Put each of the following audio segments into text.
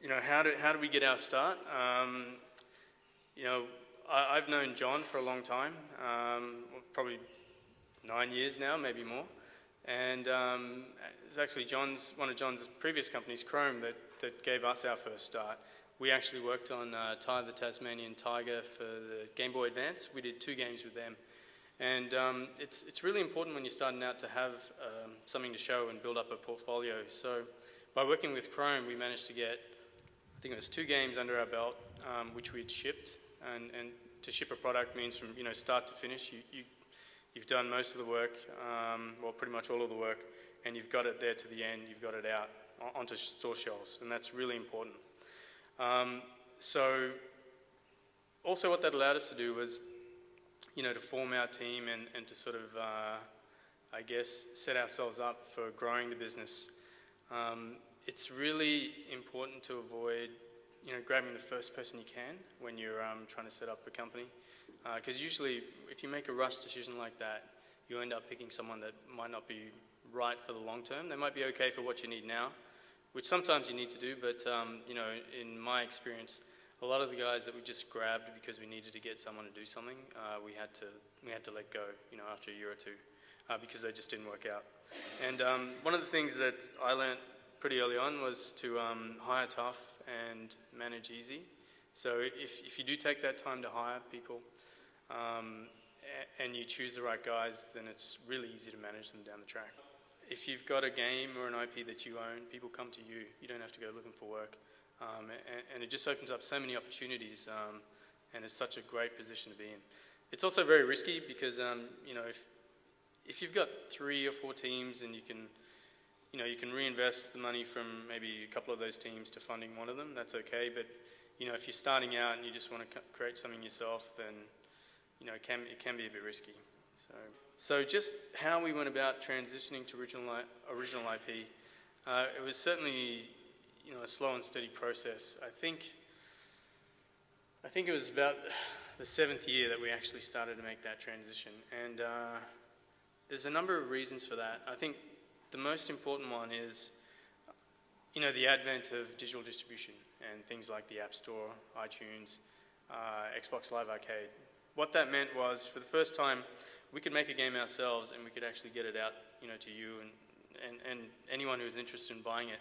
how do we get our start? I've known John for a long time, probably 9 years now, maybe more. And it's actually one of John's previous companies, Chrome, that gave us our first start. We actually worked on Ty the Tasmanian Tiger for the Game Boy Advance. We did 2 games with them. And it's really important when you're starting out to have something to show and build up a portfolio. So by working with Chrome, we managed to get, I think it was 2 games under our belt, which we'd shipped. And to ship a product means from start to finish, you've done most of the work, well, pretty much all of the work, and you've got it there to the end. You've got it out onto store shelves, and that's really important. So also what that allowed us to do was, to form our team and to sort of, I guess, set ourselves up for growing the business. It's really important to avoid, grabbing the first person you can when you're trying to set up a company. Because usually, if you make a rush decision like that, you end up picking someone that might not be right for the long term. They might be okay for what you need now, which sometimes you need to do, but in my experience, a lot of the guys that we just grabbed because we needed to get someone to do something, we had to let go, after a year or two, because they just didn't work out. And one of the things that I learned pretty early on was to hire tough and manage easy. So if you do take that time to hire people, and you choose the right guys, then it's really easy to manage them down the track. If you've got a game or an IP that you own, people come to you. You don't have to go looking for work. And it just opens up so many opportunities, and it's such a great position to be in. It's also very risky because, if you've got 3 or 4 teams and you can reinvest the money from maybe a couple of those teams to funding one of them, that's okay. But if you're starting out and you just want to create something yourself, then it can be a bit risky. So just how we went about transitioning to original IP, it was certainly a slow and steady process. I think it was about the 7th year that we actually started to make that transition, and there's a number of reasons for that. I think the most important one is the advent of digital distribution and things like the App Store, iTunes, Xbox Live Arcade. What that meant was, for the first time, we could make a game ourselves and we could actually get it out, to you and anyone who was interested in buying it.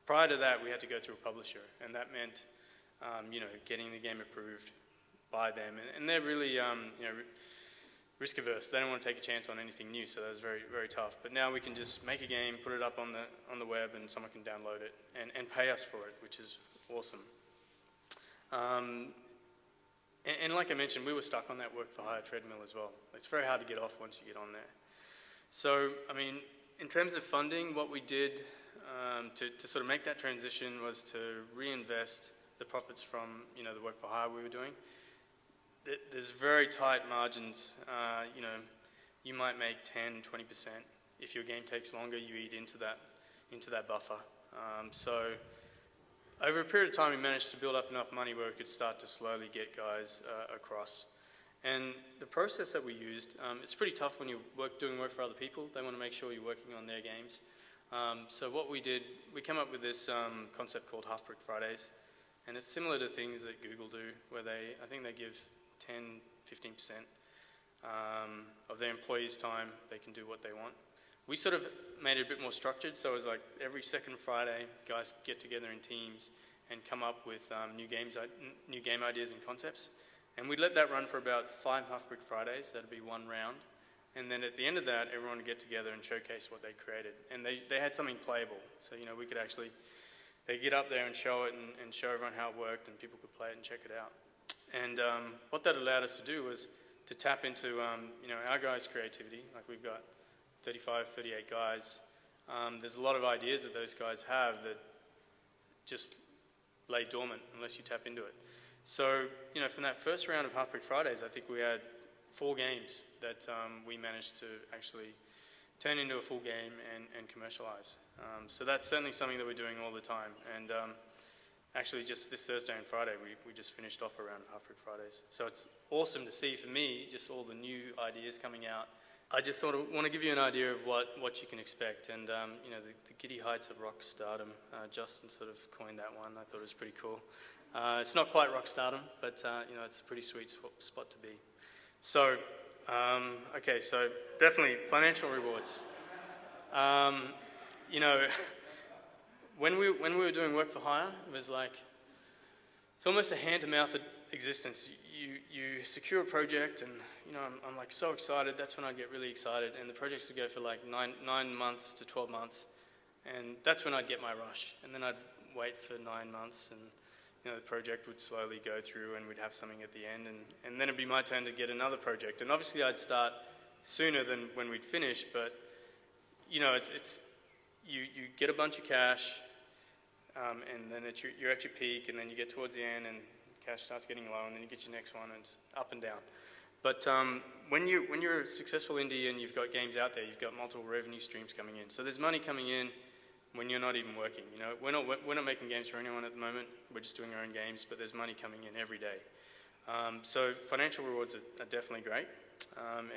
Prior to that, we had to go through a publisher, and that meant, getting the game approved by them. And they're really, risk averse. They don't want to take a chance on anything new, so that was very, very tough. But now we can just make a game, put it up on the web, and someone can download it and pay us for it, which is awesome. And like I mentioned, we were stuck on that work-for-hire treadmill as well. It's very hard to get off once you get on there. So, in terms of funding, what we did to sort of make that transition was to reinvest the profits from, the work-for-hire we were doing. There's very tight margins. You might make 10, 20%. If your game takes longer, you eat into that buffer. So over a period of time, we managed to build up enough money where we could start to slowly get guys across. And the process that we used, it's pretty tough when you're doing work for other people. They want to make sure you're working on their games. So what we did, we came up with this concept called Halfbrick Fridays. And it's similar to things that Google do, where I think they give 10, 15% of their employees' time. They can do what they want. We sort of made it a bit more structured, so it was like every second Friday, guys get together in teams and come up with new game ideas and concepts. And we'd let that run for about 5 Halfbrick Fridays. That'd be one round. And then at the end of that, everyone would get together and showcase what they created. And they had something playable, so we could actually, they'd get up there and show it and show everyone how it worked, and people could play it and check it out. And what that allowed us to do was to tap into our guys' creativity. Like, we've got 35, 38 guys. There's a lot of ideas that those guys have that just lay dormant unless you tap into it. So, from that first round of Halfbrick Fridays, I think we had 4 games that we managed to actually turn into a full game and commercialize. So that's certainly something that we're doing all the time. And actually, just this Thursday and Friday, we just finished off a round of Halfbrick Fridays. So it's awesome to see, for me, just all the new ideas coming out I just sort of want to give you an idea of what you can expect, and you know, the giddy heights of rock stardom. Justin sort of coined that one. I thought it was pretty cool. It's not quite rock stardom, but you know, it's a pretty sweet spot to be. So, okay, so definitely financial rewards. You know, when we were doing work for hire, it was like, it's almost a hand-to-mouth existence. You secure a project, and you know, I'm like so excited. That's when I get really excited, and the projects would go for like 9 months to 12 months, and that's when I'd get my rush. And then I'd wait for 9 months, and you know, the project would slowly go through, and we'd have something at the end, and then it'd be my turn to get another project. And obviously, I'd start sooner than when we'd finish, but you know, you get a bunch of cash, and then you're at your peak, and then you get towards the end, and cash starts getting low, and then you get your next one, and it's up and down. But when you're a successful indie and you've got games out there, you've got multiple revenue streams coming in. So there's money coming in when you're not even working. You know, we're not making games for anyone at the moment. We're just doing our own games, but there's money coming in every day. So financial rewards are definitely great,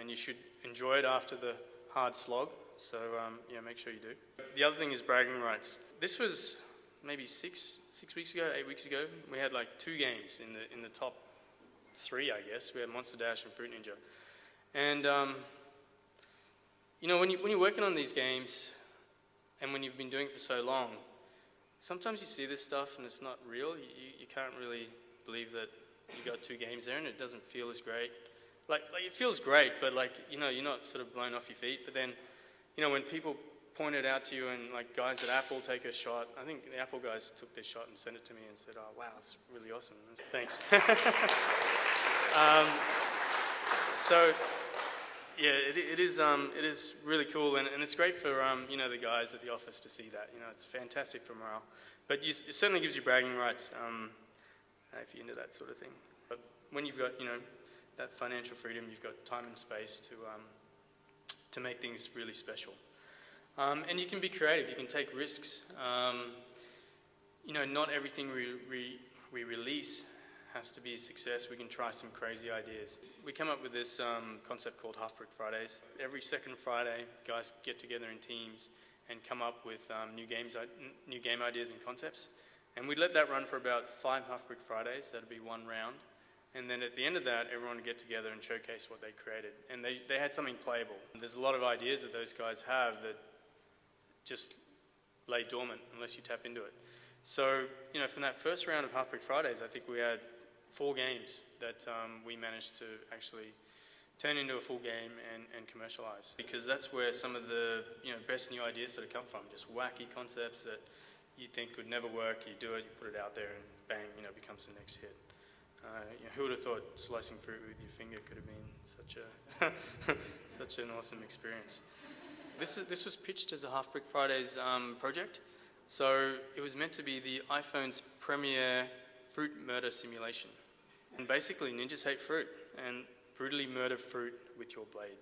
and you should enjoy it after the hard slog. So yeah, make sure you do. The other thing is bragging rights. This was maybe 8 weeks ago. We had like 2 games in the top 3, I guess. We had Monster Dash and Fruit Ninja. And you know, when you're working on these games, and when you've been doing it for so long, sometimes you see this stuff and it's not real. You can't really believe that you got 2 games there, and it doesn't feel as great. Like it feels great, but like, you know, you're not sort of blown off your feet. But then, you know, when people point it out to you, and like guys at Apple take a shot, I think the Apple guys took their shot and sent it to me and said, "Oh wow, it's really awesome." Thanks. So yeah, it is really cool, and it's great for you know, the guys at the office to see that. You know, it's fantastic for morale. But it certainly gives you bragging rights if you're into that sort of thing. But when you've got, you know, that financial freedom, you've got time and space to make things really special. And you can be creative. You can take risks. You know, not everything we release has to be a success. We can try some crazy ideas. We come up with this concept called Halfbrick Fridays. Every second Friday, guys get together in teams and come up with new game ideas and concepts. And we'd let that run for about 5 Halfbrick Fridays. That'd be 1 round. And then at the end of that, everyone would get together and showcase what they created. And they had something playable. There's a lot of ideas that those guys have that just lay dormant unless you tap into it. So, you know, from that first round of Halfbrick Fridays, I think we had 4 games that we managed to actually turn into a full game and commercialize. Because that's where some of the, you know, best new ideas sort of come from. Just wacky concepts that you think would never work. You do it, you put it out there, and bang, you know, becomes the next hit. You know, who would have thought slicing fruit with your finger could have been such an awesome experience? This was pitched as a Halfbrick Fridays project. So it was meant to be the iPhone's premier fruit murder simulation. And basically, ninjas hate fruit and brutally murder fruit with your blade.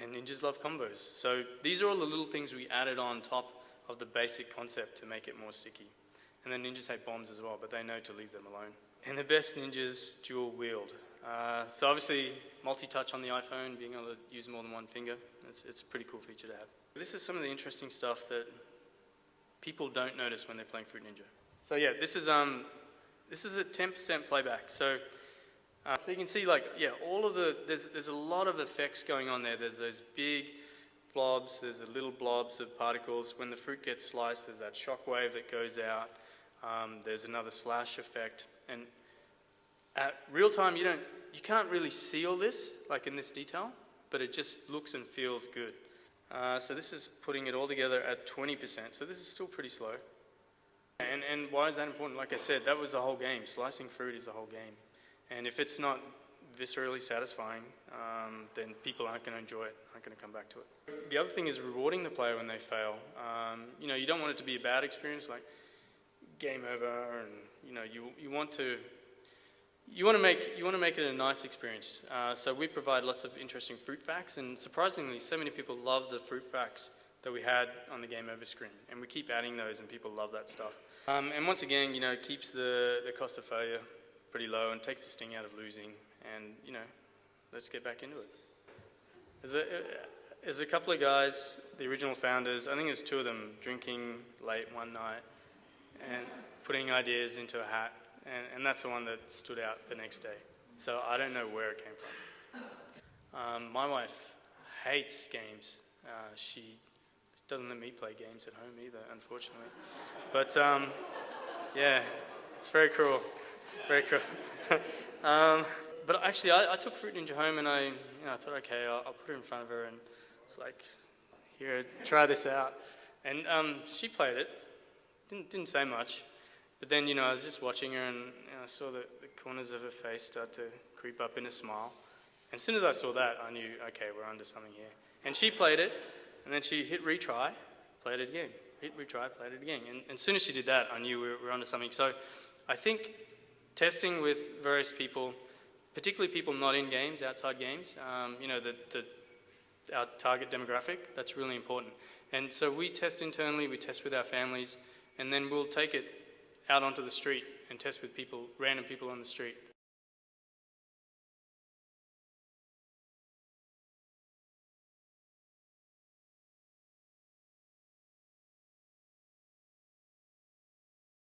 And ninjas love combos. So these are all the little things we added on top of the basic concept to make it more sticky. And then ninjas hate bombs as well, but they know to leave them alone. And the best ninjas dual wield. So obviously, multi-touch on the iPhone, being able to use more than 1 finger, it's a pretty cool feature to have. This is some of the interesting stuff that people don't notice when they're playing Fruit Ninja. So yeah, this is a 10% playback. So you can see, like, yeah, all of there's a lot of effects going on there. There's those big blobs, there's the little blobs of particles. When the fruit gets sliced, there's that shock wave that goes out. There's another slash effect, and at real time, you can't really see all this, like in this detail, but it just looks and feels good. So this is putting it all together at 20%, so this is still pretty slow. And why is that important? Like I said, that was the whole game. Slicing fruit is the whole game. And if it's not viscerally satisfying, then people aren't going to enjoy it, aren't going to come back to it. The other thing is rewarding the player when they fail. You know, you don't want it to be a bad experience, like game over, and you know, you want to make it a nice experience. So we provide lots of interesting fruit facts, and surprisingly, so many people love the fruit facts that we had on the game over screen, and we keep adding those, and people love that stuff. And once again, you know, it keeps the cost of failure pretty low and takes the sting out of losing. And you know, let's get back into it. There's there's a couple of guys, the original founders, I think there's two of them, drinking late one night and putting ideas into a hat, and that's the one that stood out the next day. So I don't know where it came from. My wife hates games. She doesn't let me play games at home either, unfortunately. But yeah, it's very cruel, very cruel. But actually, I took Fruit Ninja home, and I thought, okay, I'll put it in front of her, and it's like, here, try this out. And she played it, didn't say much, but then I was just watching her, and I saw the corners of her face start to creep up in a smile. And as soon as I saw that, I knew, okay, we're onto something here. And she played it, and then she hit retry, played it again. Hit retry, played it again. And as soon as she did that, I knew we were onto something. So I think testing with various people, particularly people not in games, outside games, our target demographic, that's really important. And so we test internally, we test with our families, and then we'll take it out onto the street and test with people, random people on the street.